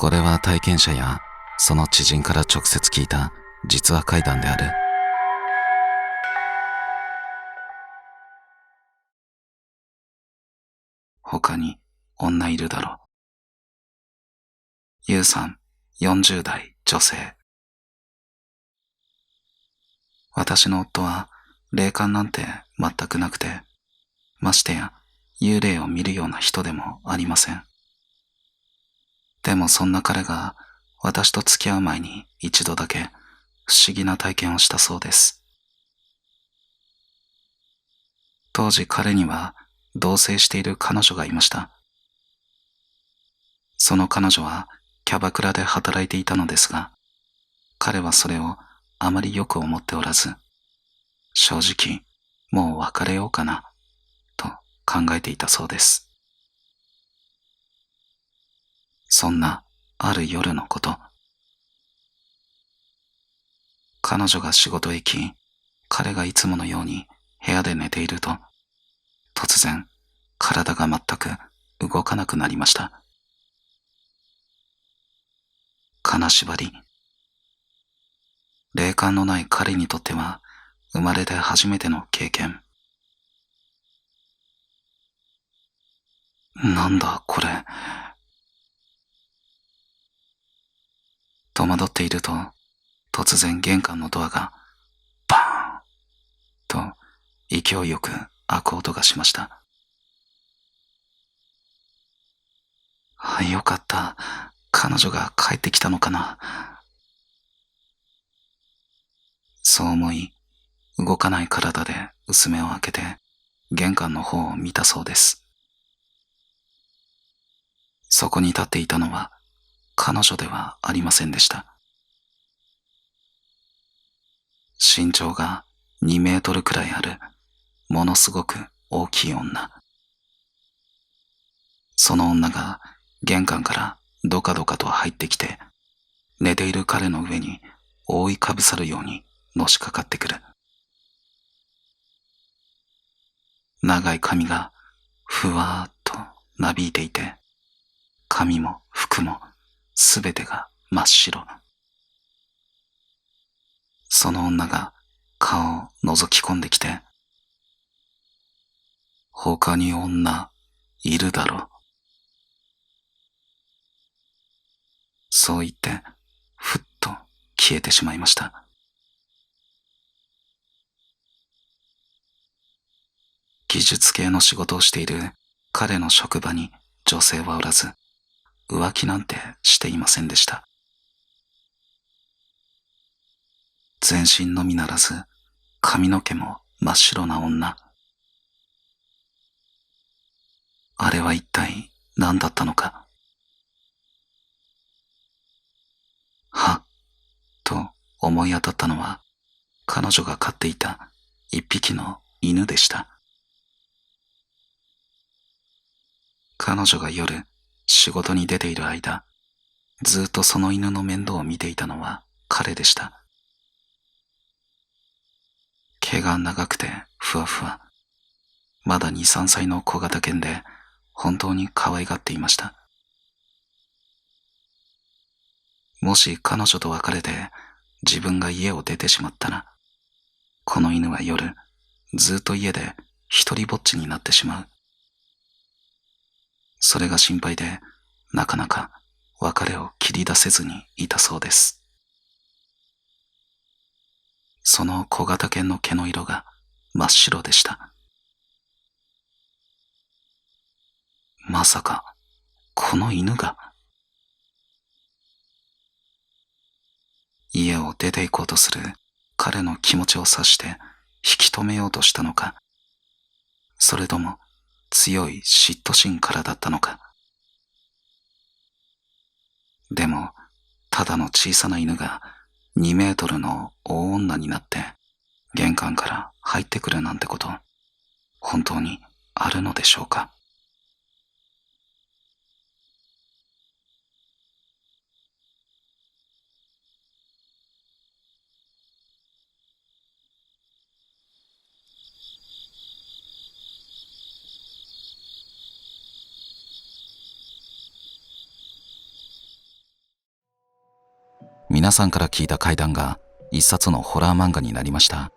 これは体験者やその知人から直接聞いた実話怪談である。他に女いるだろう。ゆうさん、40代女性。私の夫は霊感なんて全くなくて、ましてや幽霊を見るような人でもありません。でもそんな彼が私と付き合う前に一度だけ不思議な体験をしたそうです。当時彼には同棲している彼女がいました。その彼女はキャバクラで働いていたのですが、彼はそれをあまりよく思っておらず、正直もう別れようかなと考えていたそうです。そんなある夜のこと、彼女が仕事へ行き、彼がいつものように部屋で寝ていると、突然体が全く動かなくなりました。金縛り。霊感のない彼にとっては生まれて初めての経験。なんだこれ。戸惑っていると、突然玄関のドアがバーンと勢いよく開く音がしました。よかった。彼女が帰ってきたのかな。そう思い、動かない体で薄目を開けて玄関の方を見たそうです。そこに立っていたのは彼女ではありませんでした。身長が2メートルくらいあるものすごく大きい女。その女が玄関からドカドカと入ってきて、寝ている彼の上に覆いかぶさるようにのしかかってくる。長い髪がふわーっとなびいていて、髪も服もすべてが真っ白。その女が顔を覗き込んできて、他に女いるだろう。そう言って、ふっと消えてしまいました。技術系の仕事をしている彼の職場に女性はおらず、浮気なんてしていませんでした。全身のみならず、髪の毛も真っ白な女。あれは一体何だったのか。はっと思い当たったのは、彼女が飼っていた一匹の犬でした。彼女が夜仕事に出ている間、ずっとその犬の面倒を見ていたのは彼でした。毛が長くてふわふわ、まだ2、3歳の小型犬で本当に可愛がっていました。もし彼女と別れて自分が家を出てしまったら、この犬は夜ずっと家で一人ぼっちになってしまう。それが心配でなかなか別れを切り出せずにいたそうです。その小型犬の毛の色が真っ白でした。まさか、この犬が家を出て行こうとする彼の気持ちを察して引き止めようとしたのか、それとも強い嫉妬心からだったのか。でも、ただの小さな犬が2メートルの大女になって玄関から入ってくるなんてこと、本当にあるのでしょうか。皆さんから聞いた怪談が一冊のホラー漫画になりました。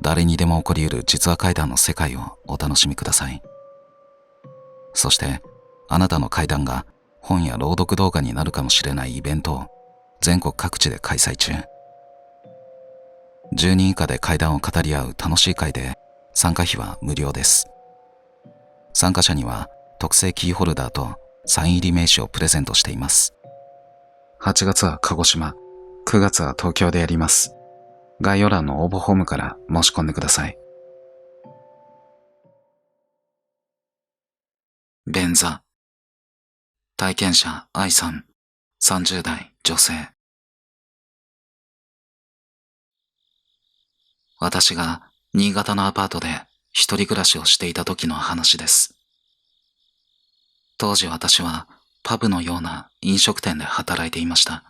誰にでも起こりうる実話怪談の世界をお楽しみください。そしてあなたの怪談が本や朗読動画になるかもしれないイベントを全国各地で開催中。10人以下で怪談を語り合う楽しい会で参加費は無料です。参加者には特製キーホルダーとサイン入り名刺をプレゼントしています。8月は鹿児島、9月は東京でやります。概要欄の応募フォームから申し込んでください。便座。体験者愛さん、30代女性。私が新潟のアパートで一人暮らしをしていた時の話です。当時私はパブのような飲食店で働いていました。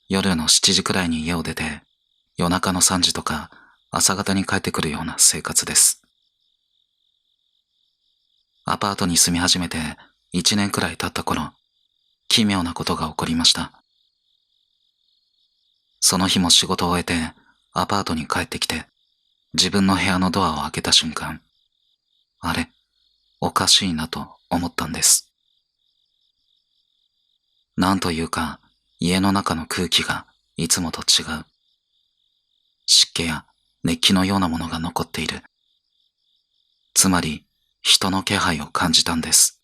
夜の7時くらいに家を出て、夜中の3時とか朝方に帰ってくるような生活です。アパートに住み始めて1年くらい経った頃、奇妙なことが起こりました。その日も仕事を終えてアパートに帰ってきて、自分の部屋のドアを開けた瞬間、あれ、おかしいなと思ったんです。なんというか、家の中の空気がいつもと違う。湿気や熱気のようなものが残っている。つまり、人の気配を感じたんです。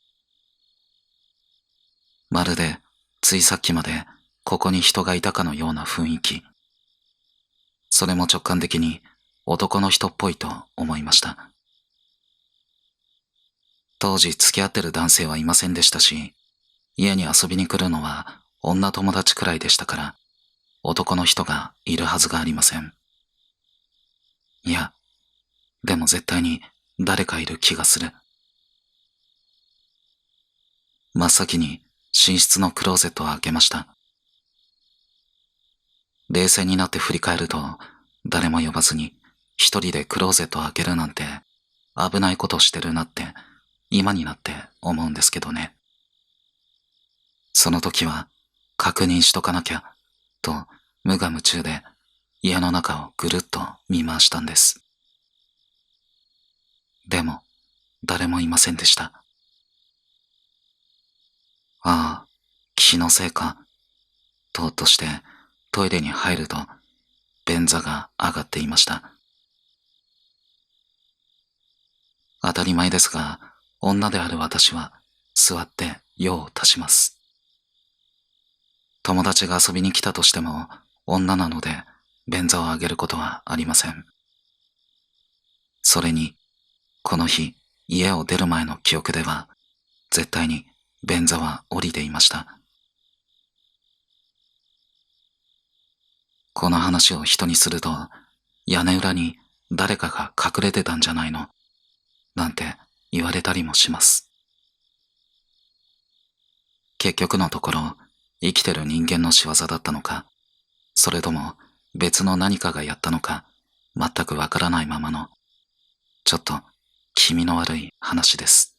まるで、ついさっきまでここに人がいたかのような雰囲気。それも直感的に男の人っぽいと思いました。当時付き合ってる男性はいませんでしたし、家に遊びに来るのは女友達くらいでしたから、男の人がいるはずがありません。いや、でも絶対に誰かいる気がする。真っ先に寝室のクローゼットを開けました。冷静になって振り返ると、誰も呼ばずに一人でクローゼットを開けるなんて危ないことしてるなって今になって思うんですけどね。その時は確認しとかなきゃと無我夢中で家の中をぐるっと見回したんです。でも誰もいませんでした。ああ、気のせいかとっとしてトイレに入ると便座が上がっていました。当たり前ですが、女である私は座って用を足します。友達が遊びに来たとしても女なので便座を上げることはありません。それに、この日家を出る前の記憶では絶対に便座は降りていました。この話を人にすると、屋根裏に誰かが隠れてたんじゃないのなんて言われたりもします。結局のところ、生きてる人間の仕業だったのか、それとも別の何かがやったのか、全くわからないままの、ちょっと気味の悪い話です。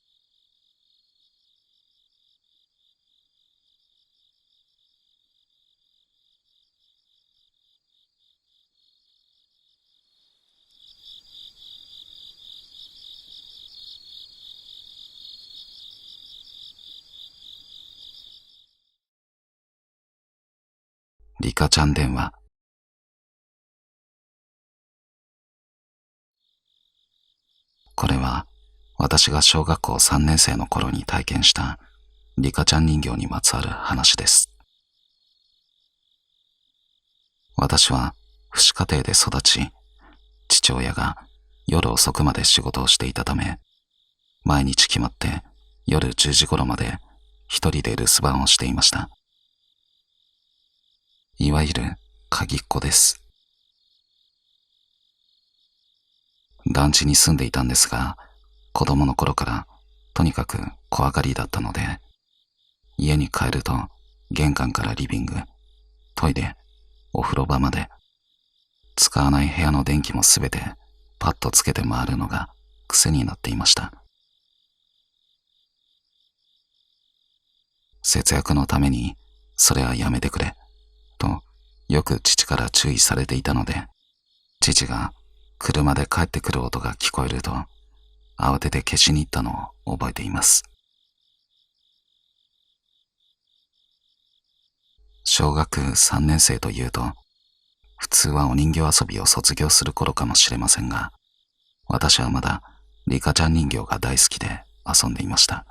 リカちゃん電話。これは私が小学校3年生の頃に体験したリカちゃん人形にまつわる話です。私は父子家庭で育ち、父親が夜遅くまで仕事をしていたため、毎日決まって夜10時頃まで一人で留守番をしていました。いわゆる鍵っ子です。団地に住んでいたんですが、子供の頃からとにかく怖がりだったので、家に帰ると玄関からリビング、トイレ、お風呂場まで、使わない部屋の電気もすべてパッとつけて回るのが癖になっていました。節約のためにそれはやめてくれ、とよく父から注意されていたので、父が車で帰ってくる音が聞こえると、慌てて消しに行ったのを覚えています。小学3年生というと、普通はお人形遊びを卒業する頃かもしれませんが、私はまだリカちゃん人形が大好きで遊んでいました。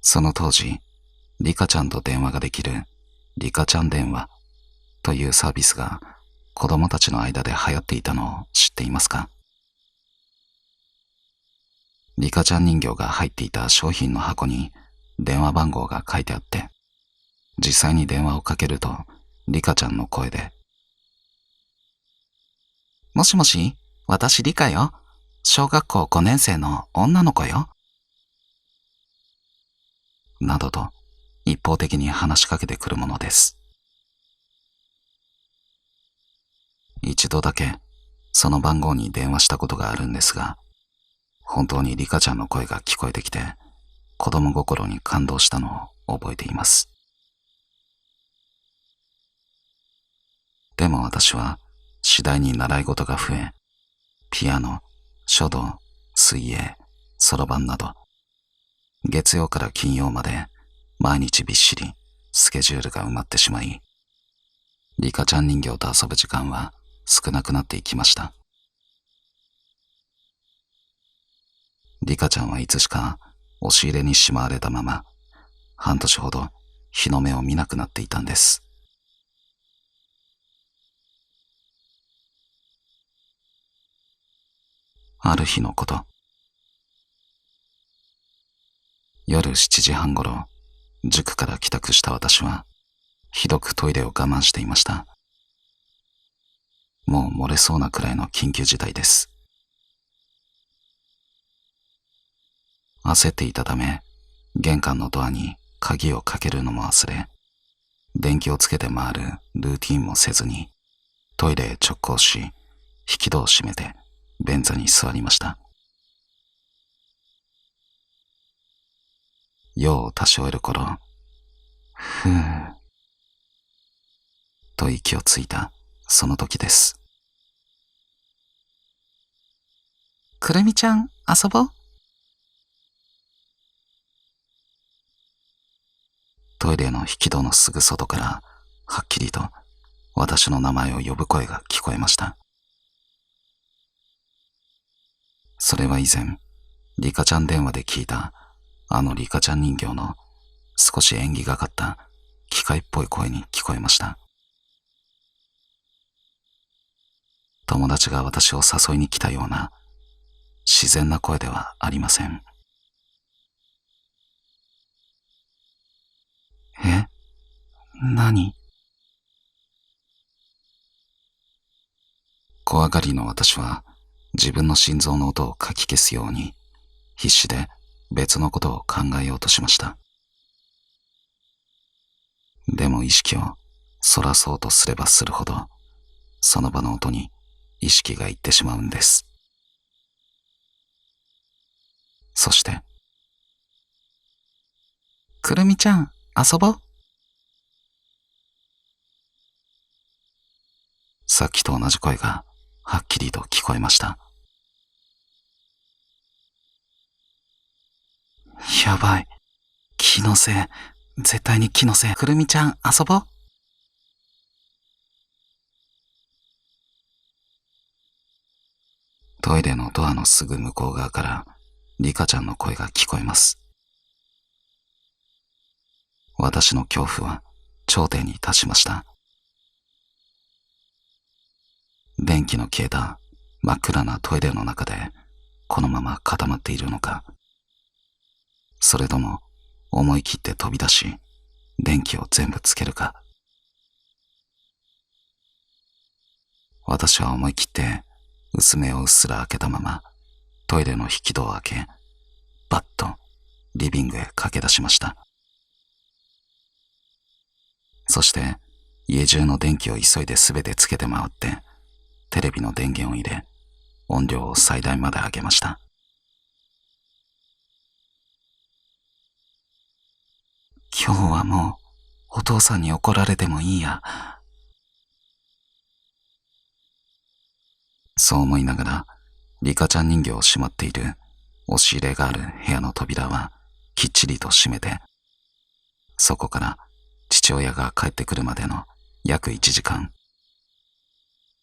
その当時、リカちゃんと電話ができるリカちゃん電話というサービスが子供たちの間で流行っていたのを知っていますか？リカちゃん人形が入っていた商品の箱に電話番号が書いてあって、実際に電話をかけるとリカちゃんの声で、もしもし、私リカよ。小学校5年生の女の子よ。などと一方的に話しかけてくるものです。一度だけその番号に電話したことがあるんですが、本当にリカちゃんの声が聞こえてきて、子供心に感動したのを覚えています。でも私は次第に習い事が増え、ピアノ、書道、水泳、そろばんなど、月曜から金曜まで毎日びっしりスケジュールが埋まってしまい、リカちゃん人形と遊ぶ時間は少なくなっていきました。リカちゃんはいつしか押し入れにしまわれたまま、半年ほど日の目を見なくなっていたんです。ある日のこと、夜7時半ごろ、塾から帰宅した私は、ひどくトイレを我慢していました。もう漏れそうなくらいの緊急事態です。焦っていたため、玄関のドアに鍵をかけるのも忘れ、電気をつけて回るルーティンもせずに、トイレへ直行し、引き戸を閉めて便座に座りました。用を足し終える頃、ふぅ、と息をついたその時です。くるみちゃん、遊ぼう。トイレの引き戸のすぐ外からはっきりと私の名前を呼ぶ声が聞こえました。それは以前、リカちゃん電話で聞いたあのリカちゃん人形の少し縁起がかった機械っぽい声に聞こえました。友達が私を誘いに来たような自然な声ではありません。え？何？怖がりの私は自分の心臓の音をかき消すように必死で別のことを考えようとしました。でも意識をそらそうとすればするほど、その場の音に意識がいってしまうんです。そして、くるみちゃん、遊ぼう。さっきと同じ声がはっきりと聞こえました。やばい。気のせい。絶対に気のせい。くるみちゃん、遊ぼう。トイレのドアのすぐ向こう側からリカちゃんの声が聞こえます。私の恐怖は頂点に達しました。電気の消えた真っ暗なトイレの中でこのまま固まっているのか、それとも思い切って飛び出し電気を全部つけるか。私は思い切って薄目をうっすら開けたままトイレの引き戸を開け、バッとリビングへ駆け出しました。そして家中の電気を急いで全てつけて回ってテレビの電源を入れ、音量を最大まで上げました。今日はもうお父さんに怒られてもいいや。そう思いながら、リカちゃん人形をしまっている押し入れがある部屋の扉はきっちりと閉めて、そこから父親が帰ってくるまでの約1時間、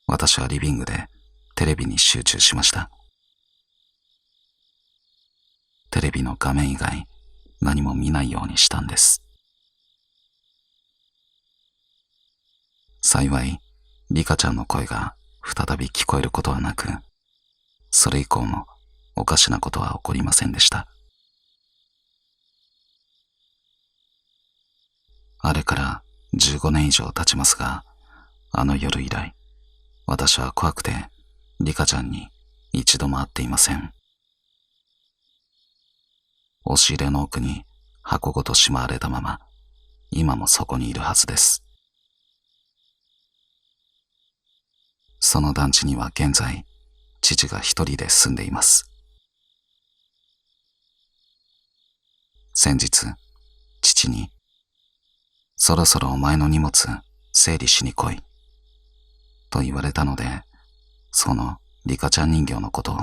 私はリビングでテレビに集中しました。テレビの画面以外何も見ないようにしたんです。幸い、リカちゃんの声が再び聞こえることはなく、それ以降もおかしなことは起こりませんでした。あれから15年以上経ちますが、あの夜以来、私は怖くてリカちゃんに一度も会っていません。押し入れの奥に箱ごとしまわれたまま、今もそこにいるはずです。その団地には現在、父が一人で住んでいます。先日、父に、そろそろお前の荷物整理しに来い、と言われたので、そのリカちゃん人形のことを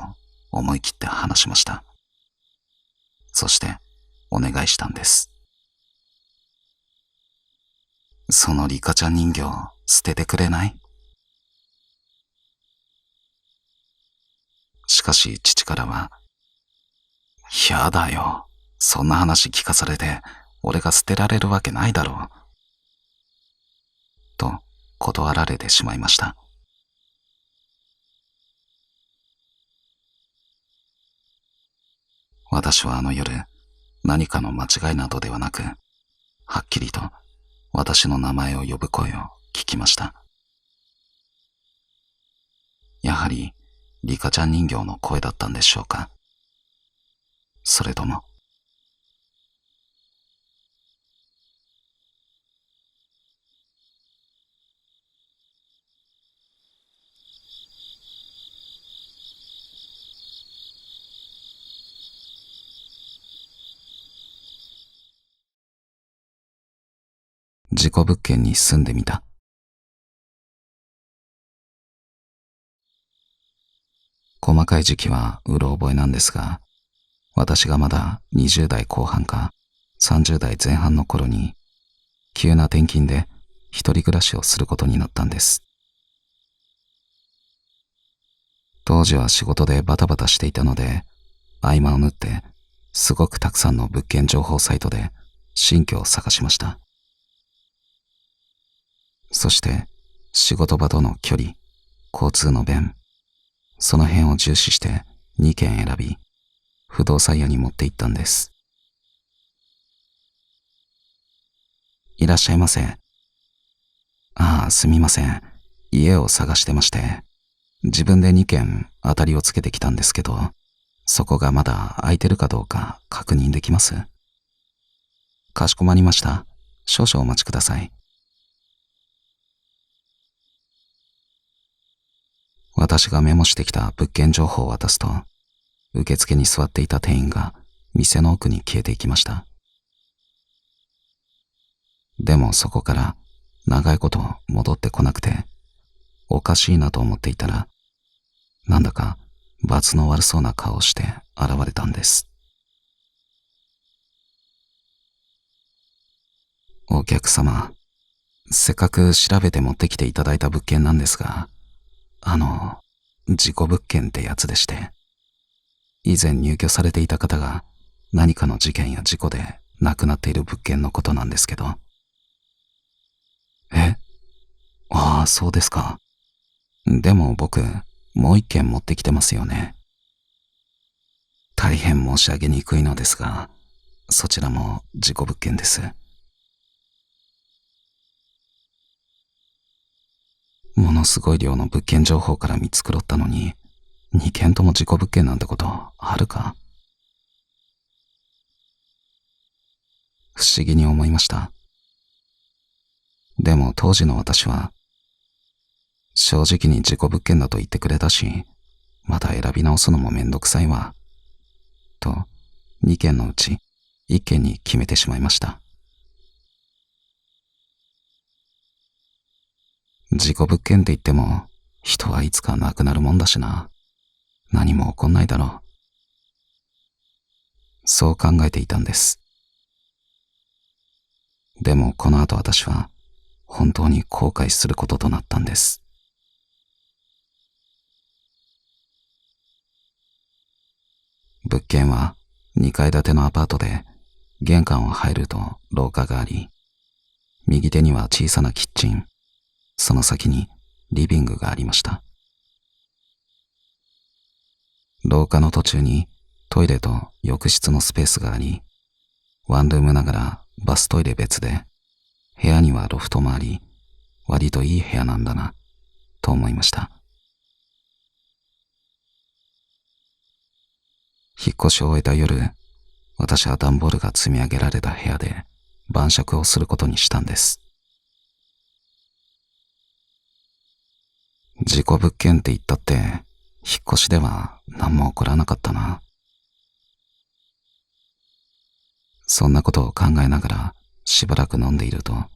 思い切って話しました。そしてお願いしたんです。そのリカちゃん人形捨ててくれない？しかし父からは、やだよ。そんな話聞かされて俺が捨てられるわけないだろう。と断られてしまいました。私はあの夜、何かの間違いなどではなく、はっきりと私の名前を呼ぶ声を聞きました。やはりリカちゃん人形の声だったんでしょうか。それとも、事故物件に住んでみた。細かい時期はうろ覚えなんですが、私がまだ20代後半か30代前半の頃に、急な転勤で一人暮らしをすることになったんです。当時は仕事でバタバタしていたので、合間を縫ってすごくたくさんの物件情報サイトで新居を探しました。そして仕事場との距離、交通の便、その辺を重視して2軒選び、不動産屋に持って行ったんです。いらっしゃいませ。ああ、すみません。家を探してまして、自分で2軒当たりをつけてきたんですけど、そこがまだ空いてるかどうか確認できます？かしこまりました。少々お待ちください。私がメモしてきた物件情報を渡すと、受付に座っていた店員が店の奥に消えていきました。でもそこから長いこと戻ってこなくて、おかしいなと思っていたら、なんだか罰の悪そうな顔をして現れたんです。お客様、せっかく調べて持ってきていただいた物件なんですが、事故物件ってやつでして、以前入居されていた方が何かの事件や事故で亡くなっている物件のことなんですけど。え？ああ、そうですか。でも僕、もう一件持ってきてますよね。大変申し上げにくいのですが、そちらも事故物件です。ものすごい量の物件情報から見繕ったのに、2件とも事故物件なんてことあるか？不思議に思いました。でも当時の私は、正直に事故物件だと言ってくれたし、また選び直すのもめんどくさいわ。と、2件のうち1件に決めてしまいました。事故物件って言っても、人はいつか亡くなるもんだしな。何も起こんないだろう。そう考えていたんです。でもこの後私は本当に後悔することとなったんです。物件は2階建てのアパートで、玄関を入ると廊下があり、右手には小さなキッチン、その先にリビングがありました。廊下の途中にトイレと浴室のスペースがあり、ワンルームながらバストイレ別で、部屋にはロフトもあり、割といい部屋なんだな、と思いました。引っ越しを終えた夜、私は段ボールが積み上げられた部屋で晩酌をすることにしたんです。事故物件って言ったって、引っ越しでは何も起こらなかったな。そんなことを考えながらしばらく飲んでいると、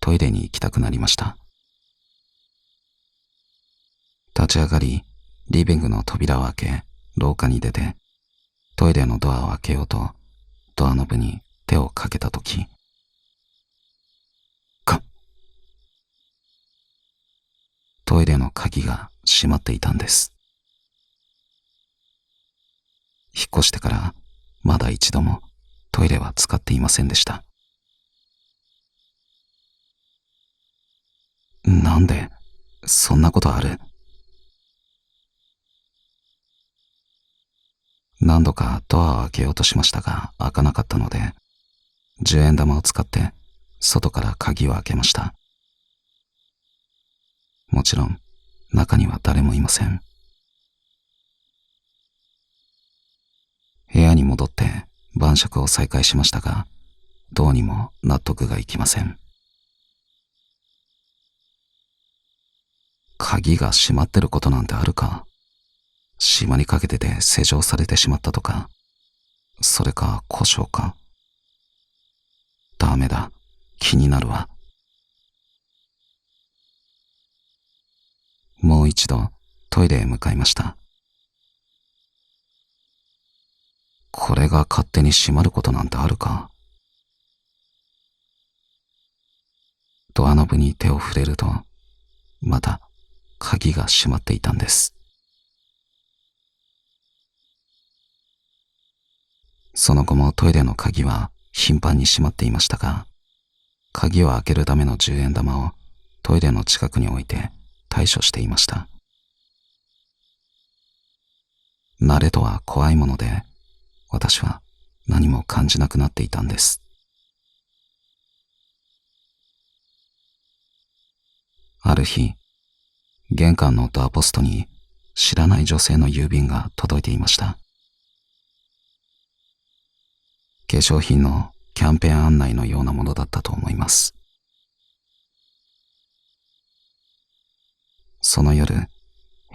トイレに行きたくなりました。立ち上がり、リビングの扉を開け、廊下に出て、トイレのドアを開けようと、ドアノブに手をかけたとき、トイレの鍵が閉まっていたんです。引っ越してからまだ一度もトイレは使っていませんでした。なんで、そんなことある？何度かドアを開けようとしましたが開かなかったので、10円玉を使って外から鍵を開けました。もちろん中には誰もいません。部屋に戻って晩酌を再開しましたが、どうにも納得がいきません。鍵が閉まってることなんてあるか？閉まりかけてて施錠されてしまったとか、それか故障か。ダメだ、気になるわ。もう一度トイレへ向かいました。これが勝手に閉まることなんてあるか？ドアノブに手を触れると、また鍵が閉まっていたんです。その後もトイレの鍵は頻繁に閉まっていましたが、鍵を開けるための10円玉をトイレの近くに置いて対処していました。慣れとは怖いもので、私は何も感じなくなっていたんです。ある日、玄関のドアポストに知らない女性の郵便が届いていました。化粧品のキャンペーン案内のようなものだったと思います。その夜、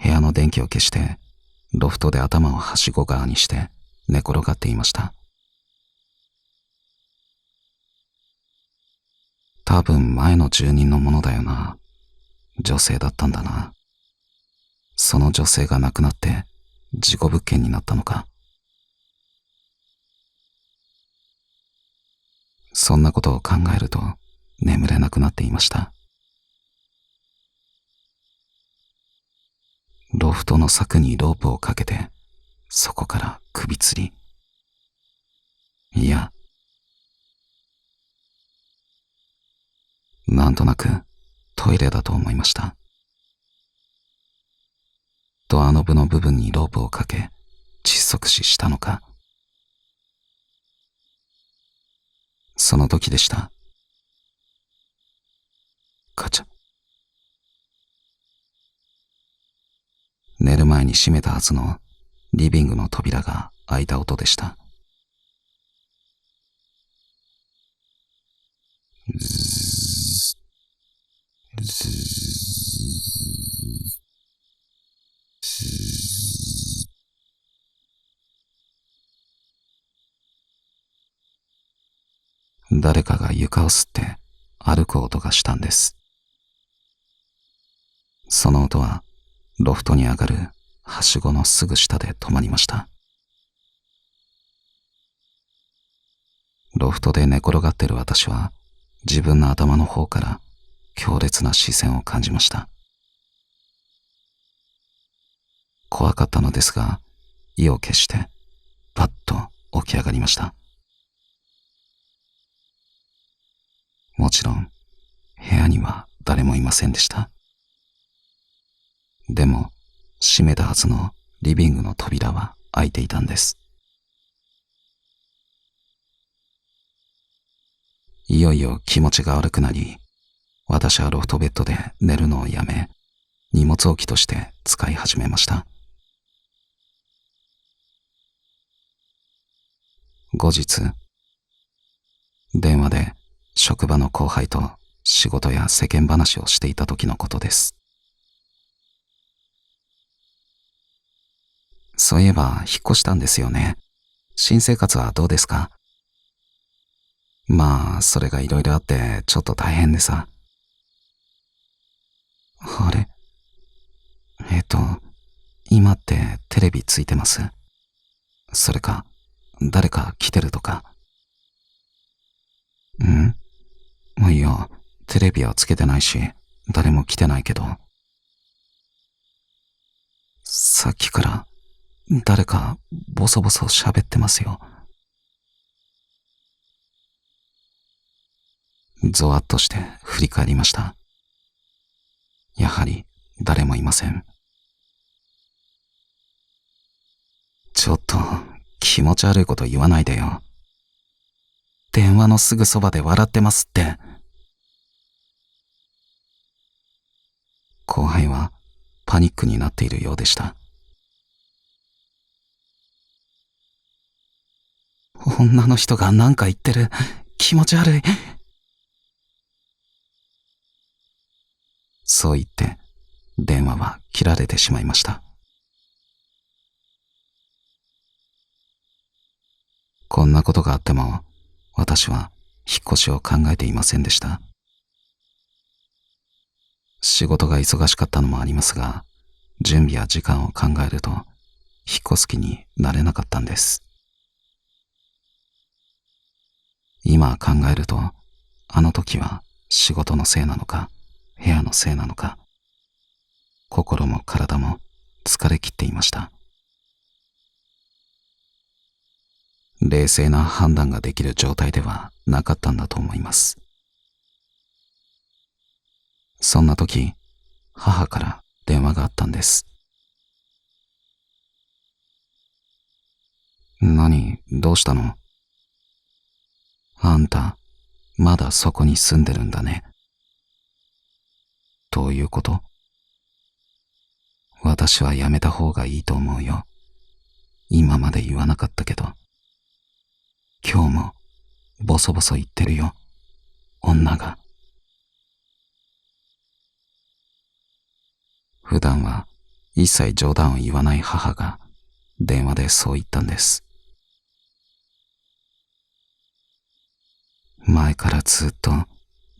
部屋の電気を消して、ロフトで頭をはしご側にして寝転がっていました。多分前の住人のものだよな。女性だったんだな。その女性が亡くなって事故物件になったのか。そんなことを考えると眠れなくなっていました。ロフトの柵にロープをかけて、そこから首吊り。いや、なんとなくトイレだと思いました。ドアノブの部分にロープをかけ、窒息死したのか。その時でした。カチャ。寝る前に閉めたはずのリビングの扉が開いた音でした。ズーズーズー。誰かが床を吸って歩く音がしたんです。その音はロフトに上がるはしごのすぐ下で止まりました。ロフトで寝転がっている私は自分の頭の方から強烈な視線を感じました。怖かったのですが、意を決してパッと起き上がりました。もちろん部屋には誰もいませんでした。でも閉めたはずのリビングの扉は開いていたんです。いよいよ気持ちが悪くなり、私はロフトベッドで寝るのをやめ、荷物置きとして使い始めました。後日、電話で職場の後輩と仕事や世間話をしていた時のことです。そういえば引っ越したんですよね。新生活はどうですか？まあ、それがいろいろあってちょっと大変でさ。あれ？今ってテレビついてます？それか、誰か来てるとか。いや、テレビはつけてないし、誰も来てないけど。さっきから誰かボソボソ喋ってますよ。ゾワッとして振り返りました。やはり誰もいません。ちょっと気持ち悪いこと言わないでよ。電話のすぐそばで笑ってますって。後輩はパニックになっているようでした。女の人が何か言ってる。気持ち悪い。そう言って電話は切られてしまいました。こんなことがあっても私は引っ越しを考えていませんでした。仕事が忙しかったのもありますが、準備や時間を考えると引っ越す気になれなかったんです。今考えると、あの時は仕事のせいなのか、部屋のせいなのか、心も体も疲れ切っていました。冷静な判断ができる状態ではなかったんだと思います。そんな時、母から電話があったんです。何、どうしたの？あんた、まだそこに住んでるんだね。どういうこと？私はやめた方がいいと思うよ。今まで言わなかったけど。今日も、ボソボソ言ってるよ。女が。普段は一切冗談を言わない母が電話でそう言ったんです。前からずっと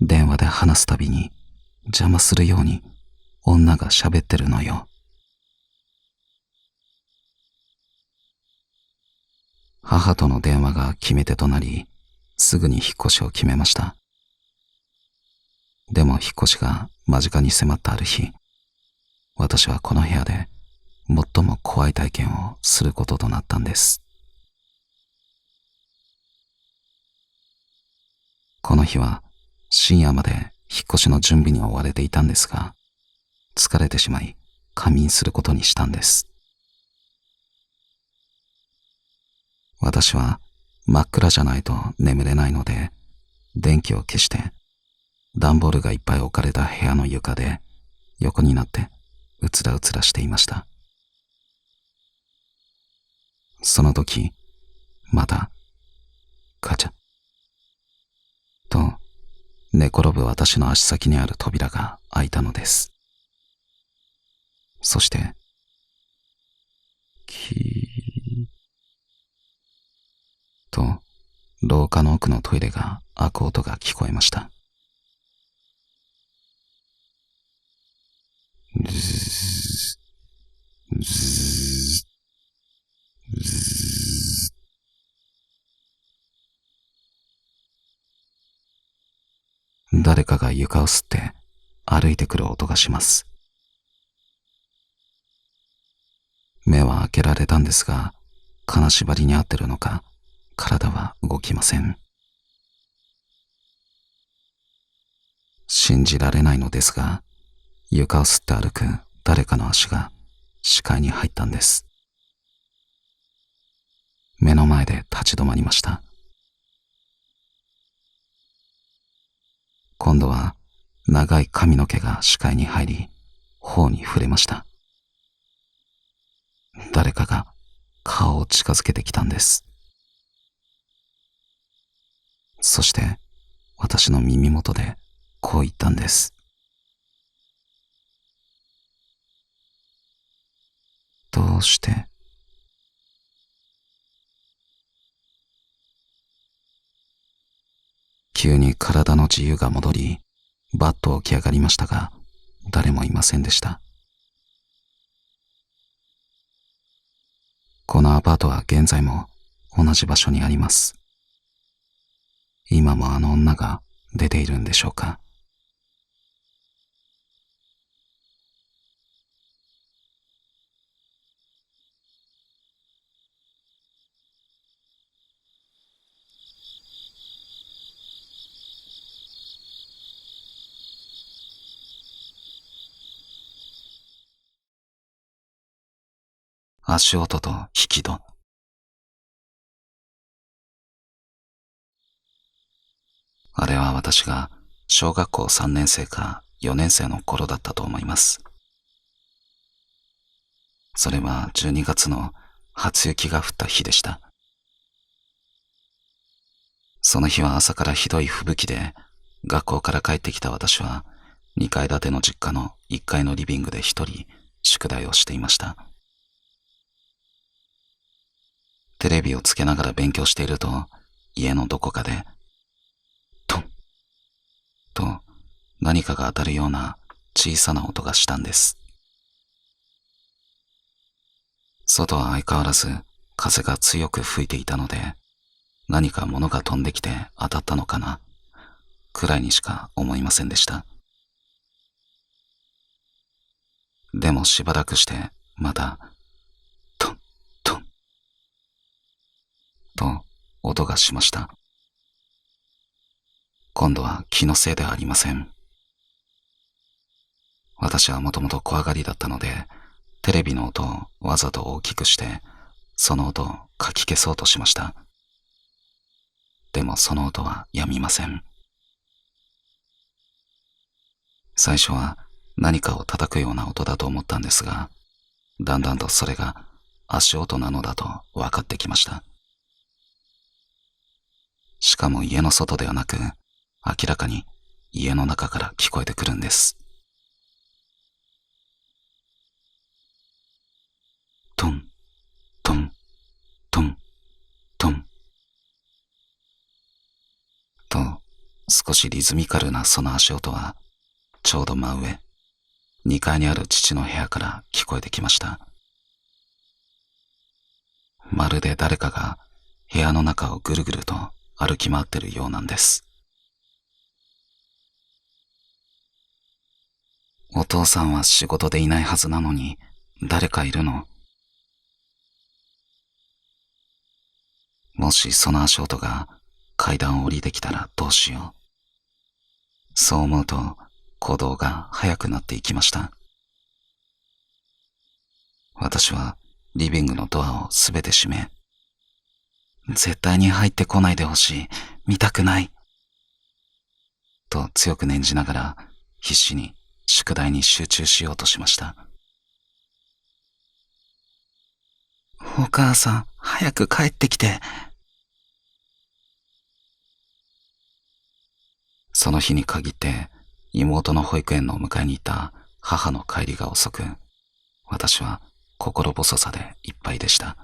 電話で話すたびに邪魔するように女が喋ってるのよ。母との電話が決め手となり、すぐに引っ越しを決めました。でも引っ越しが間近に迫ったある日、私はこの部屋で最も怖い体験をすることとなったんです。この日は深夜まで引っ越しの準備に追われていたんですが、疲れてしまい仮眠することにしたんです。私は真っ暗じゃないと眠れないので、電気を消して段ボールがいっぱい置かれた部屋の床で横になってうつらうつらしていました。その時、またカチャッと寝転ぶ私の足先にある扉が開いたのです。そしてキーと廊下の奥のトイレが開く音が聞こえました。誰かが床を吸って歩いてくる音がします。目は開けられたんですが、金縛りに合ってるのか、体は動きません。信じられないのですが、床を吸って歩く誰かの足が視界に入ったんです。目の前で立ち止まりました。今度は長い髪の毛が視界に入り、頬に触れました。誰かが顔を近づけてきたんです。そして私の耳元でこう言ったんです。どうして？急に体の自由が戻り、バッと起き上がりましたが、誰もいませんでした。このアパートは現在も同じ場所にあります。今もあの女が出ているんでしょうか。足音と引き戸。あれは私が小学校3年生か4年生の頃だったと思います。それは12月の初雪が降った日でした。その日は朝からひどい吹雪で、学校から帰ってきた私は2階建ての実家の1階のリビングで一人宿題をしていました。テレビをつけながら勉強していると、家のどこかでトンと何かが当たるような小さな音がしたんです。外は相変わらず風が強く吹いていたので、何か物が飛んできて当たったのかなくらいにしか思いませんでした。でもしばらくしてまたトントンと音がしました。今度は気のせいではありません。私はもともと怖がりだったので、テレビの音をわざと大きくして、その音をかき消そうとしました。でもその音は止みません。最初は何かを叩くような音だと思ったんですが、だんだんとそれが足音なのだと分かってきました。しかも家の外ではなく、明らかに家の中から聞こえてくるんです。トン、トン、トン、トン。と、少しリズミカルなその足音は、ちょうど真上、2階にある父の部屋から聞こえてきました。まるで誰かが部屋の中をぐるぐると歩き回ってるようなんです。お父さんは仕事でいないはずなのに、誰かいるの？もしその足音が階段を降りてきたらどうしよう。そう思うと鼓動が速くなっていきました。私はリビングのドアをすべて閉め、絶対に入ってこないでほしい、見たくない、と強く念じながら必死に宿題に集中しようとしました。お母さん、早く帰ってきて。その日に限って妹の保育園のお迎えに行った母の帰りが遅く、私は心細さでいっぱいでした。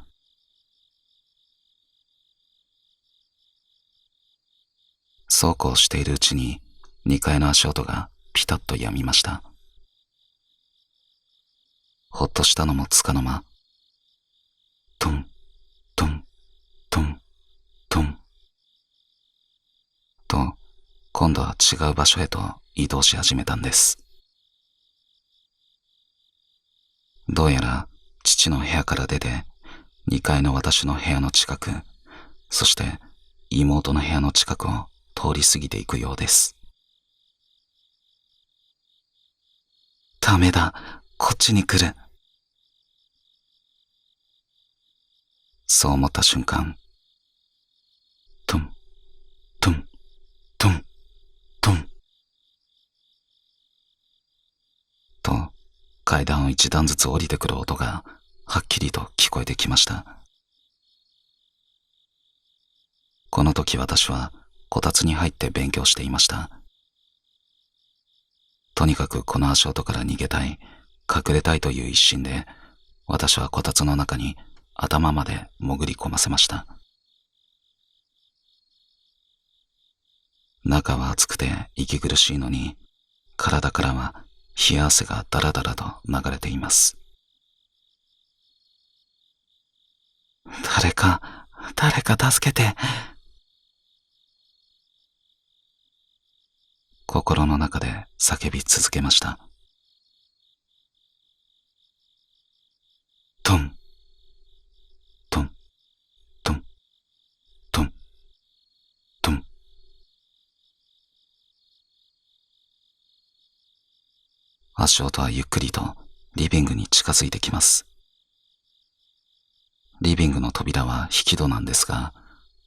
そうこうしているうちに2階の足音がピタッと止みました。ほっとしたのもつかの間、トン、トン、トン、トン、と今度は違う場所へと移動し始めたんです。どうやら父の部屋から出て2階の私の部屋の近く、そして妹の部屋の近くを通り過ぎていくようです。ダメだ、こっちに来る。そう思った瞬間、トン、トン、トン、トン、と階段を一段ずつ降りてくる音がはっきりと聞こえてきました。この時私はこたつに入って勉強していました。とにかくこの足音から逃げたい、隠れたいという一心で、私はこたつの中に頭まで潜り込ませました。中は暑くて息苦しいのに、体からは冷や汗がダラダラと流れています。誰か助けて。心の中で叫び続けました。トン、トン、トン、トン、トン。足音はゆっくりとリビングに近づいてきます。リビングの扉は引き戸なんですが、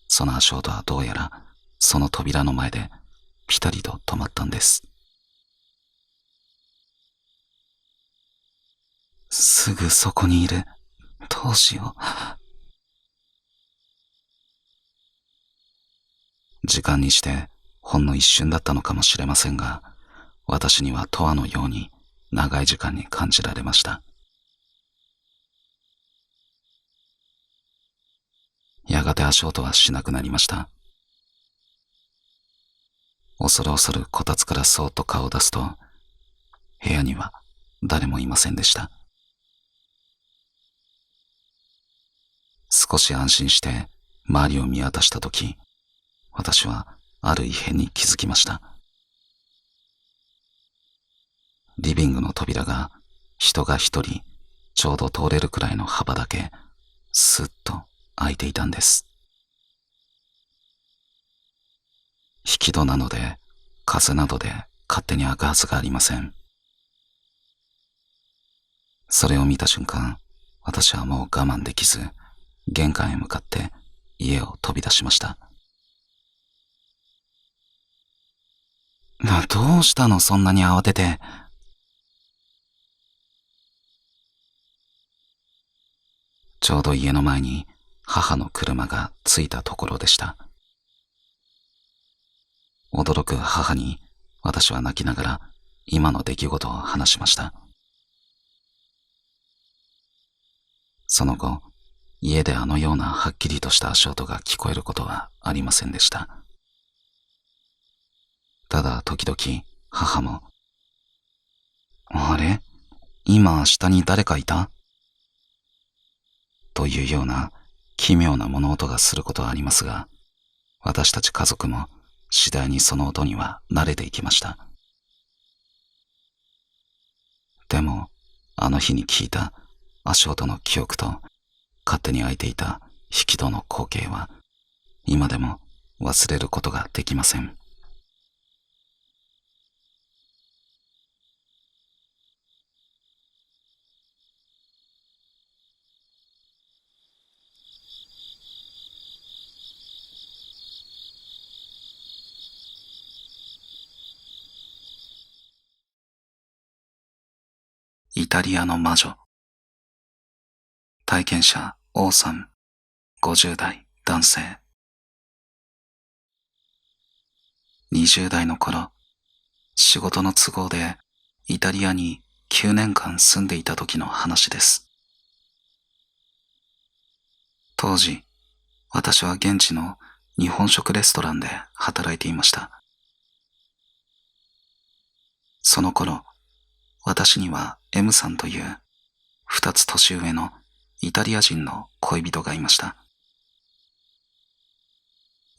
その足音はどうやらその扉の前でピタリと止まったんです。すぐそこにいる。どうしよう。時間にしてほんの一瞬だったのかもしれませんが、私には永遠のように長い時間に感じられました。やがて足音はしなくなりました。恐る恐るこたつからそーっと顔を出すと、部屋には誰もいませんでした。少し安心して周りを見渡したとき、私はある異変に気づきました。リビングの扉が人が一人ちょうど通れるくらいの幅だけスッと開いていたんです。引き戸なので風などで勝手に開くはずがありません。それを見た瞬間、私はもう我慢できず、玄関へ向かって家を飛び出しました。どうしたの、そんなに慌てて。ちょうど家の前に母の車が着いたところでした。驚く母に私は泣きながら今の出来事を話しました。その後、家であのようなはっきりとした足音が聞こえることはありませんでした。ただ時々母も、あれ？今下に誰かいた？というような奇妙な物音がすることはありますが、私たち家族も次第にその音には慣れていきました。でも、あの日に聞いた足音の記憶と勝手に開いていた引き戸の光景は今でも忘れることができません。イタリアの魔女。体験者 O さん、50代男性。20代の頃、仕事の都合でイタリアに9年間住んでいた時の話です。当時、私は現地の日本食レストランで働いていました。その頃、私には M さんという2つ年上のイタリア人の恋人がいました。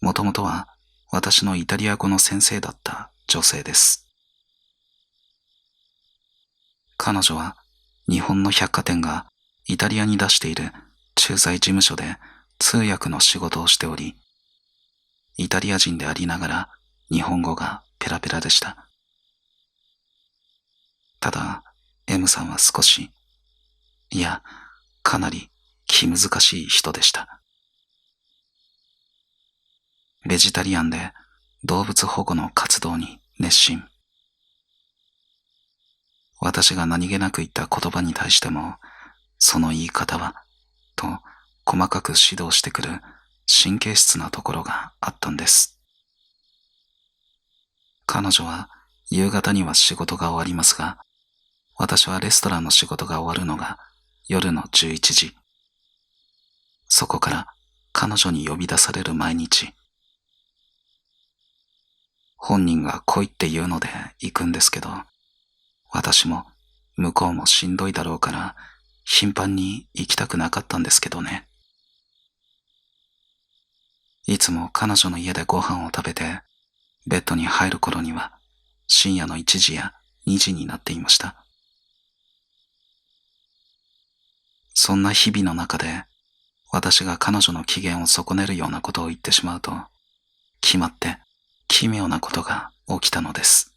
もともとは私のイタリア語の先生だった女性です。彼女は日本の百貨店がイタリアに出している駐在事務所で通訳の仕事をしており、イタリア人でありながら日本語がペラペラでした。ただ、M さんは少し、いや、かなり気難しい人でした。ベジタリアンで動物保護の活動に熱心。私が何気なく言った言葉に対しても、その言い方は、と細かく指導してくる神経質なところがあったんです。彼女は夕方には仕事が終わりますが、私はレストランの仕事が終わるのが夜の11時。そこから彼女に呼び出される毎日。本人が来いって言うので行くんですけど、私も向こうもしんどいだろうから頻繁に行きたくなかったんですけどね。いつも彼女の家でご飯を食べてベッドに入る頃には深夜の1時や2時になっていました。そんな日々の中で私が彼女の機嫌を損ねるようなことを言ってしまうと、決まって奇妙なことが起きたのです。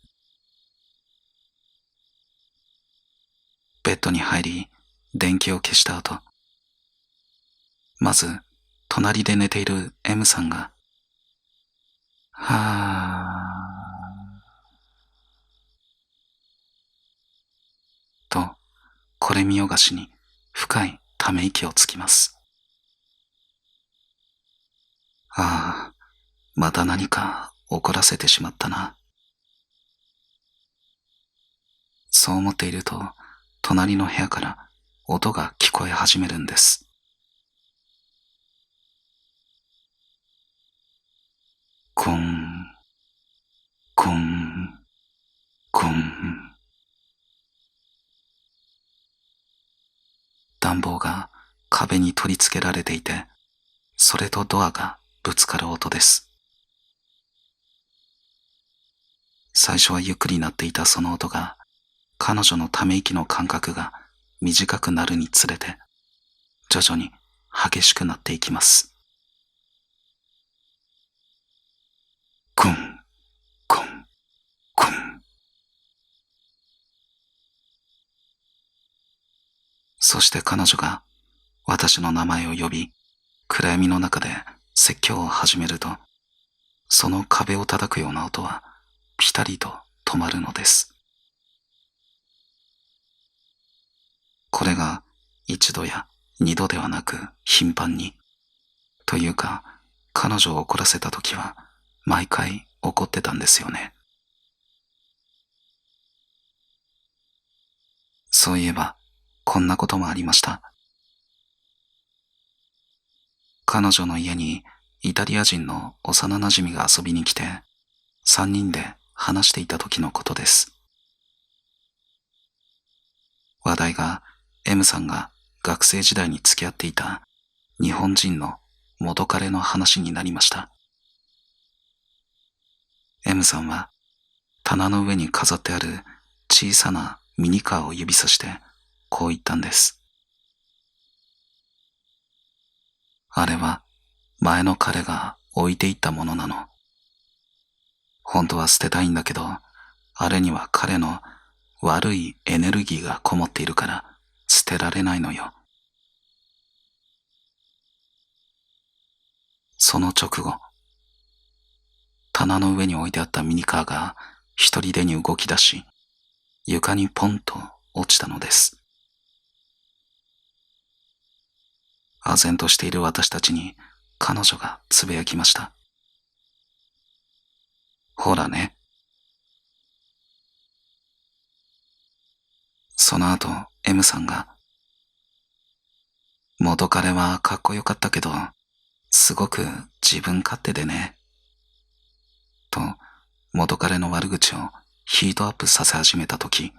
ベッドに入り、電気を消した後、まず、隣で寝ている M さんが、はーと、これ見よがしに深いため息をつきます。ああ、また何か怒らせてしまったな。そう思っていると、隣の部屋から音が聞こえ始めるんです。コン、コン、コン。暖房が壁に取り付けられていて、それとドアがぶつかる音です。最初はゆっくり鳴っていたその音が、彼女のため息の間隔が短くなるにつれて、徐々に激しくなっていきます。コン、コン、コン。そして彼女が私の名前を呼び、暗闇の中で説教を始めると、その壁を叩くような音はピタリと止まるのです。これが一度や二度ではなく頻繁に、というか彼女を怒らせた時は毎回怒ってたんですよね。そういえばこんなこともありました。彼女の家にイタリア人の幼馴染が遊びに来て、三人で話していた時のことです。話題が M さんが学生時代に付き合っていた日本人の元彼の話になりました。M さんは棚の上に飾ってある小さなミニカーを指さしてこう言ったんです。あれは前の彼が置いていったものなの。本当は捨てたいんだけど、あれには彼の悪いエネルギーがこもっているから捨てられないのよ。その直後、棚の上に置いてあったミニカーが一人でに動き出し、床にポンと落ちたのです。唖然としている私たちに彼女がつぶやきました。ほらね。その後、M さんが、元彼はかっこよかったけど、すごく自分勝手でね。と、元彼の悪口をヒートアップさせ始めたとき、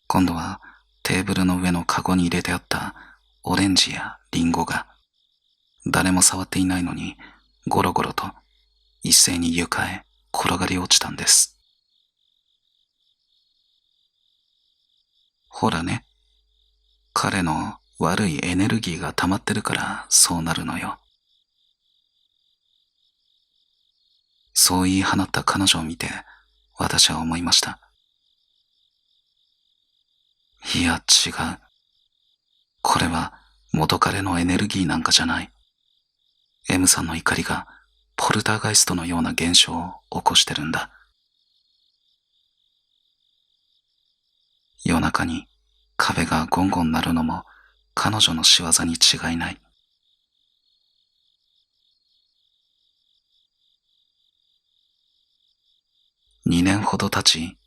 今度はテーブルの上のカゴに入れてあったオレンジやリンゴが、誰も触っていないのにゴロゴロと一斉に床へ転がり落ちたんです。ほらね、彼の悪いエネルギーが溜まってるからそうなるのよ。そう言い放った彼女を見て私は思いました。いや違う。これは元彼のエネルギーなんかじゃない。M さんの怒りがポルターガイストのような現象を起こしてるんだ。夜中に壁がゴンゴン鳴るのも彼女の仕業に違いない。2年ほど経ち、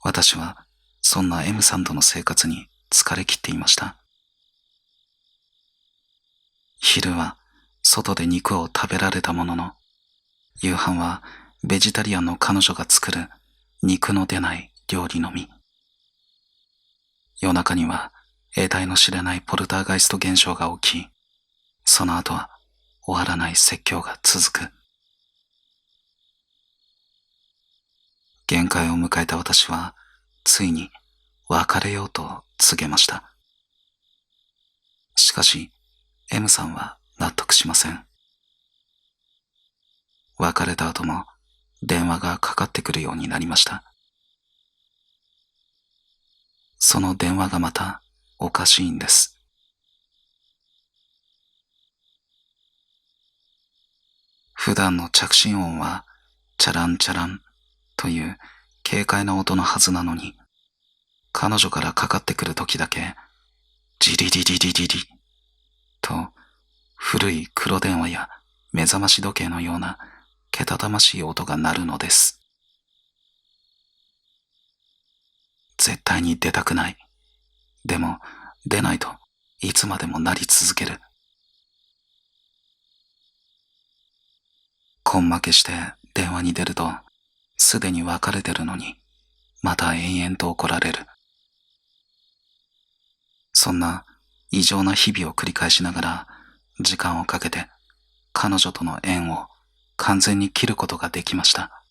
私はそんな M さんとの生活に疲れ切っていました。昼は外で肉を食べられたものの、夕飯はベジタリアンの彼女が作る肉の出ない料理のみ。夜中には得体の知れないポルターガイスト現象が起き、その後は終わらない説教が続く。限界を迎えた私は、ついに別れようと告げました。しかし、M さんは納得しません。別れた後も電話がかかってくるようになりました。その電話がまたおかしいんです。普段の着信音はチャランチャランという軽快な音のはずなのに、彼女からかかってくる時だけジリリリリリリと古い黒電話や目覚まし時計のようなけたたましい音が鳴るのです。絶対に出たくない。でも出ないといつまでも鳴り続ける。根負けして電話に出ると、すでに別れてるのにまた延々と怒られる。そんな異常な日々を繰り返しながら時間をかけて彼女との縁を完全に切ることができました。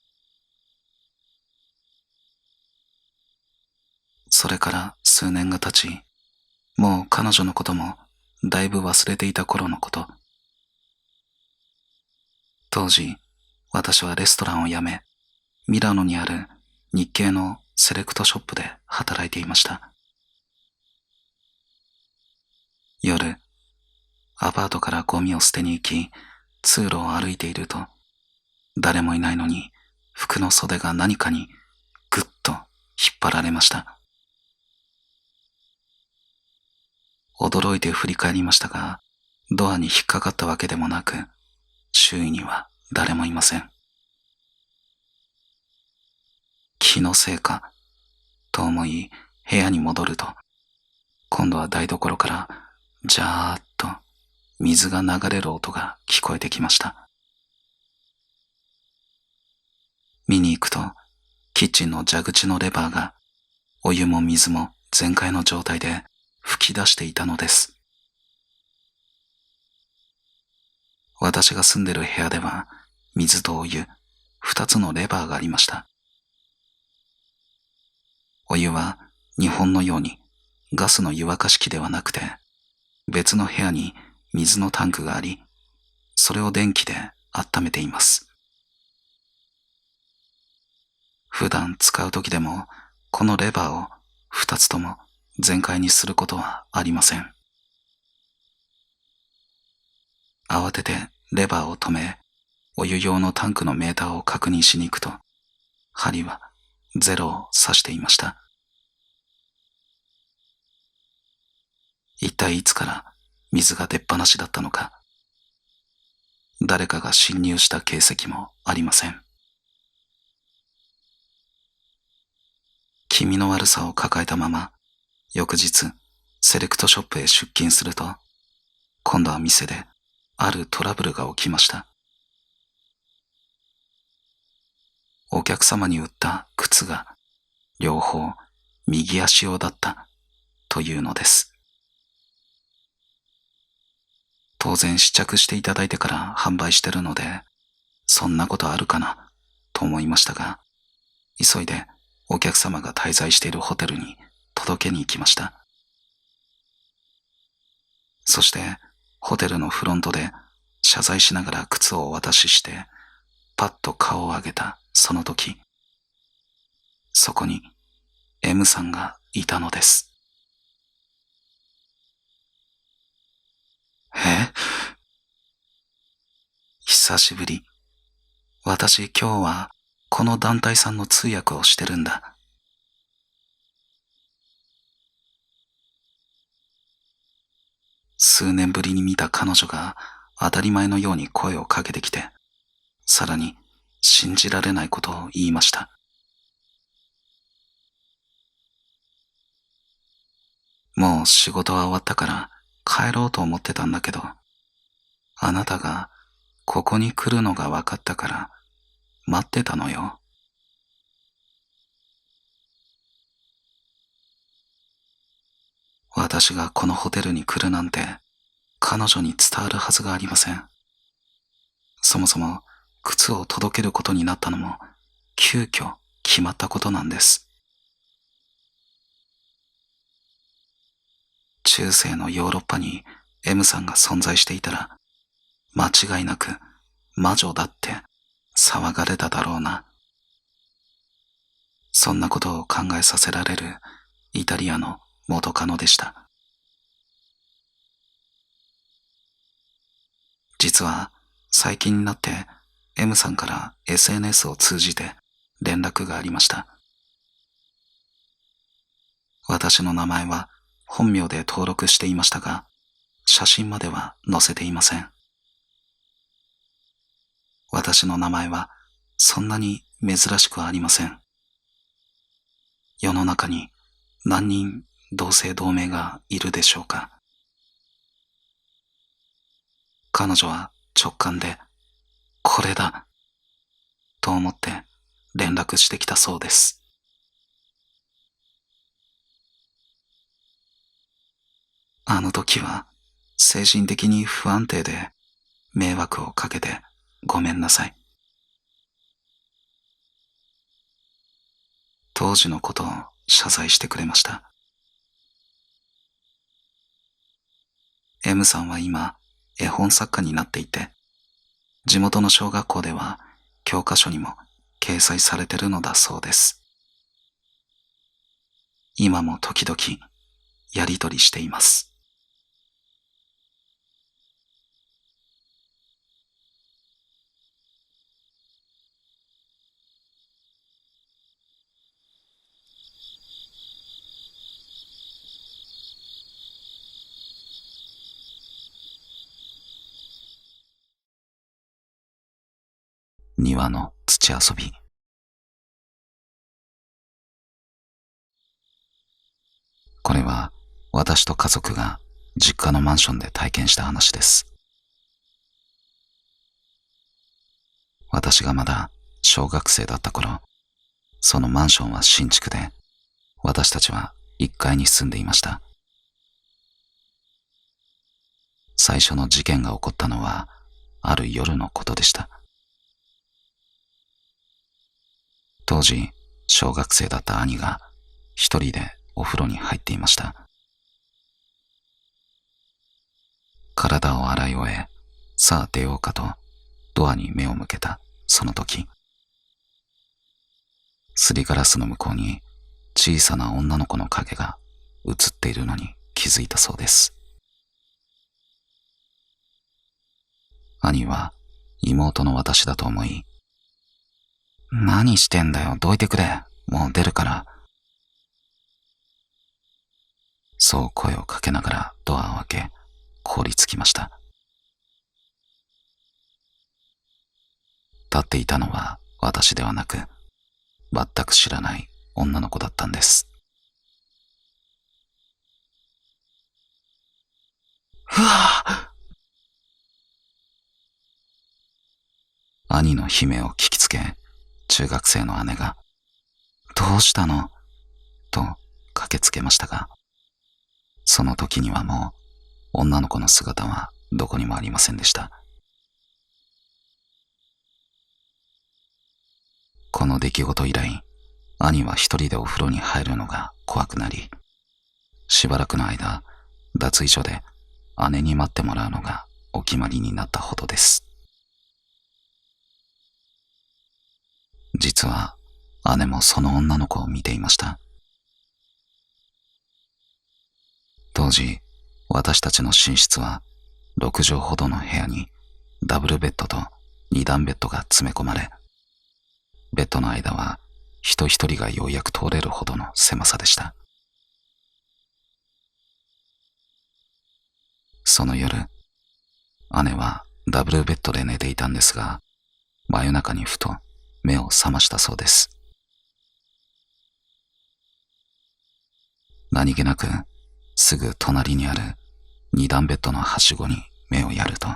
それから数年が経ち、もう彼女のこともだいぶ忘れていた頃のこと。当時、私はレストランを辞め、ミラノにある日系のセレクトショップで働いていました。夜、アパートからゴミを捨てに行き、通路を歩いていると、誰もいないのに服の袖が何かにぐっと引っ張られました。驚いて振り返りましたが、ドアに引っかかったわけでもなく、周囲には誰もいません。気のせいか、と思い部屋に戻ると、今度は台所からジャーッと水が流れる音が聞こえてきました。見に行くと、キッチンの蛇口のレバーがお湯も水も全開の状態で吹き出していたのです。私が住んでる部屋では水とお湯、二つのレバーがありました。お湯は日本のようにガスの湯沸かし器ではなくて、別の部屋に水のタンクがあり、それを電気で温めています。普段使う時でもこのレバーを二つとも全開にすることはありません。慌ててレバーを止め、お湯用のタンクのメーターを確認しに行くと、針はゼロを指していました。一体いつから水が出っ放しだったのか、誰かが侵入した形跡もありません。気味の悪さを抱えたまま、翌日セレクトショップへ出勤すると、今度は店であるトラブルが起きました。お客様に売った靴が両方右足用だったというのです。当然試着していただいてから販売してるので、そんなことあるかな、と思いましたが、急いでお客様が滞在しているホテルに届けに行きました。そして、ホテルのフロントで謝罪しながら靴をお渡しして、パッと顔を上げたその時、そこに M さんがいたのです。え？久しぶり。私今日はこの団体さんの通訳をしてるんだ。数年ぶりに見た彼女が当たり前のように声をかけてきて、さらに信じられないことを言いました。もう仕事は終わったから帰ろうと思ってたんだけど、あなたがここに来るのが分かったから待ってたのよ。私がこのホテルに来るなんて彼女に伝わるはずがありません。そもそも靴を届けることになったのも急遽決まったことなんです。中世のヨーロッパに M さんが存在していたら、間違いなく魔女だって騒がれただろうな。そんなことを考えさせられるイタリアの元カノでした。実は最近になって M さんから SNS を通じて連絡がありました。私の名前は本名で登録していましたが、写真までは載せていません。私の名前はそんなに珍しくありません。世の中に何人同姓同名がいるでしょうか。彼女は直感で、これだと思って連絡してきたそうです。あの時は精神的に不安定で迷惑をかけてごめんなさい。当時のことを謝罪してくれました。M さんは今絵本作家になっていて、地元の小学校では教科書にも掲載されてるのだそうです。今も時々やりとりしています。庭の土遊び。これは私と家族が実家のマンションで体験した話です。私がまだ小学生だった頃、そのマンションは新築で、私たちは1階に住んでいました。最初の事件が起こったのは、ある夜のことでした。当時、小学生だった兄が一人でお風呂に入っていました。体を洗い終え、さあ出ようかとドアに目を向けたその時、すりガラスの向こうに小さな女の子の影が映っているのに気づいたそうです。兄は妹の私だと思い、何してんだよ、どいてくれ、もう出るから。そう声をかけながらドアを開け、凍りつきました。立っていたのは私ではなく、全く知らない女の子だったんです。うわぁ！兄の悲鳴を聞きつけ、中学生の姉が、どうしたの？と駆けつけましたが、その時にはもう女の子の姿はどこにもありませんでした。この出来事以来、兄は一人でお風呂に入るのが怖くなり、しばらくの間、脱衣所で姉に待ってもらうのがお決まりになったほどです。実は姉もその女の子を見ていました。当時、私たちの寝室は6畳ほどの部屋にダブルベッドと2段ベッドが詰め込まれ、ベッドの間は人一人がようやく通れるほどの狭さでした。その夜、姉はダブルベッドで寝ていたんですが、真夜中にふと目を覚ましたそうです。何気なくすぐ隣にある二段ベッドのはしごに目をやると、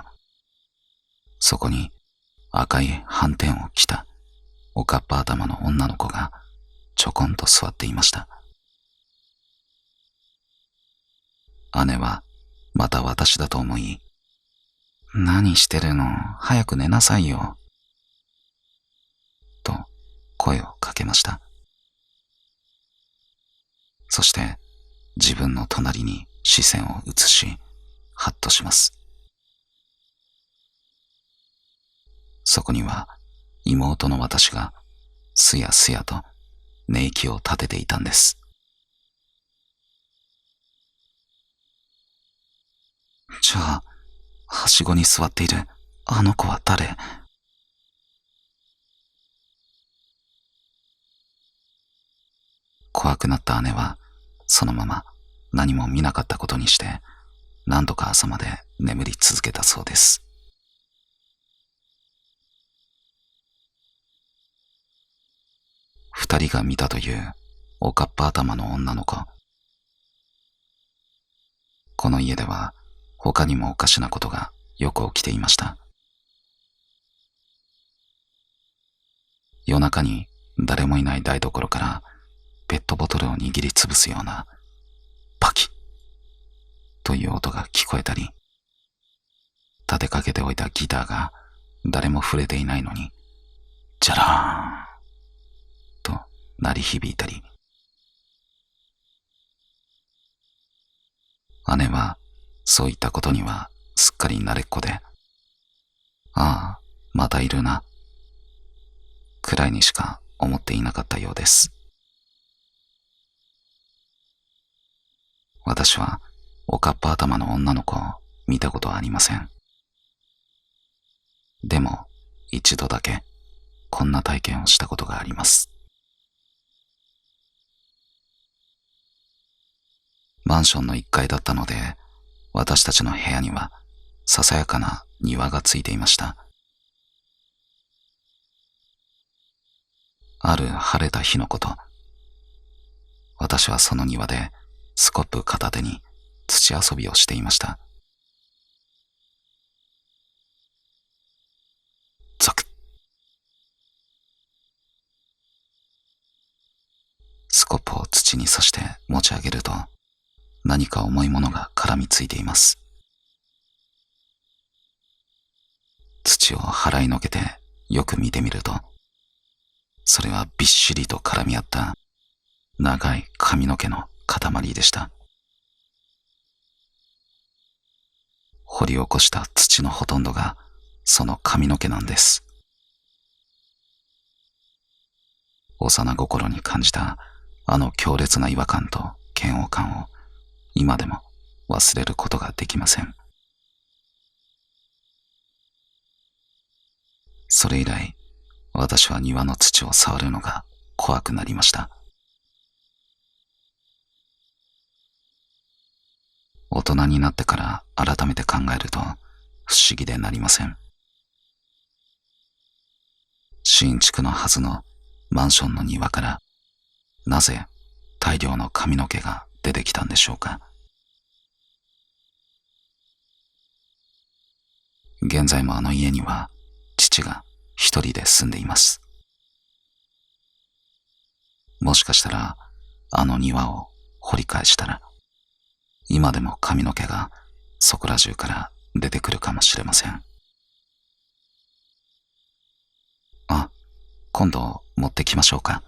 そこに赤い斑点を着たおかっぱ頭の女の子がちょこんと座っていました。姉はまた私だと思い、何してるの？早く寝なさいよ。と声をかけました。そして自分の隣に視線を移し、ハッとします。そこには妹の私がすやすやと寝息を立てていたんです。じゃあ、はしごに座っているあの子は誰？怖くなった姉はそのまま何も見なかったことにして、何度か朝まで眠り続けたそうです。二人が見たというおかっぱ頭の女の子。この家では他にもおかしなことがよく起きていました。夜中に誰もいない台所からペットボトルを握りつぶすようなパキッという音が聞こえたり、立てかけておいたギターが誰も触れていないのにジャラーンと鳴り響いたり、姉はそういったことにはすっかり慣れっこで、ああ、またいるな、くらいにしか思っていなかったようです。私はおかっぱ頭の女の子を見たことはありません。でも一度だけこんな体験をしたことがあります。マンションの1階だったので、私たちの部屋にはささやかな庭がついていました。ある晴れた日のこと、私はその庭でスコップ片手に土遊びをしていました。ゾクッ。スコップを土に刺して持ち上げると、何か重いものが絡みついています。土を払いのけてよく見てみると、それはびっしりと絡み合った長い髪の毛の塊でした。掘り起こした土のほとんどがその髪の毛なんです。幼心に感じたあの強烈な違和感と嫌悪感を今でも忘れることができません。それ以来、私は庭の土を触るのが怖くなりました。大人になってから改めて考えると不思議でなりません。新築のはずのマンションの庭からなぜ大量の髪の毛が出てきたんでしょうか。現在もあの家には父が一人で住んでいます。もしかしたらあの庭を掘り返したら、今でも髪の毛がそこら中から出てくるかもしれません。あ、今度持ってきましょうか。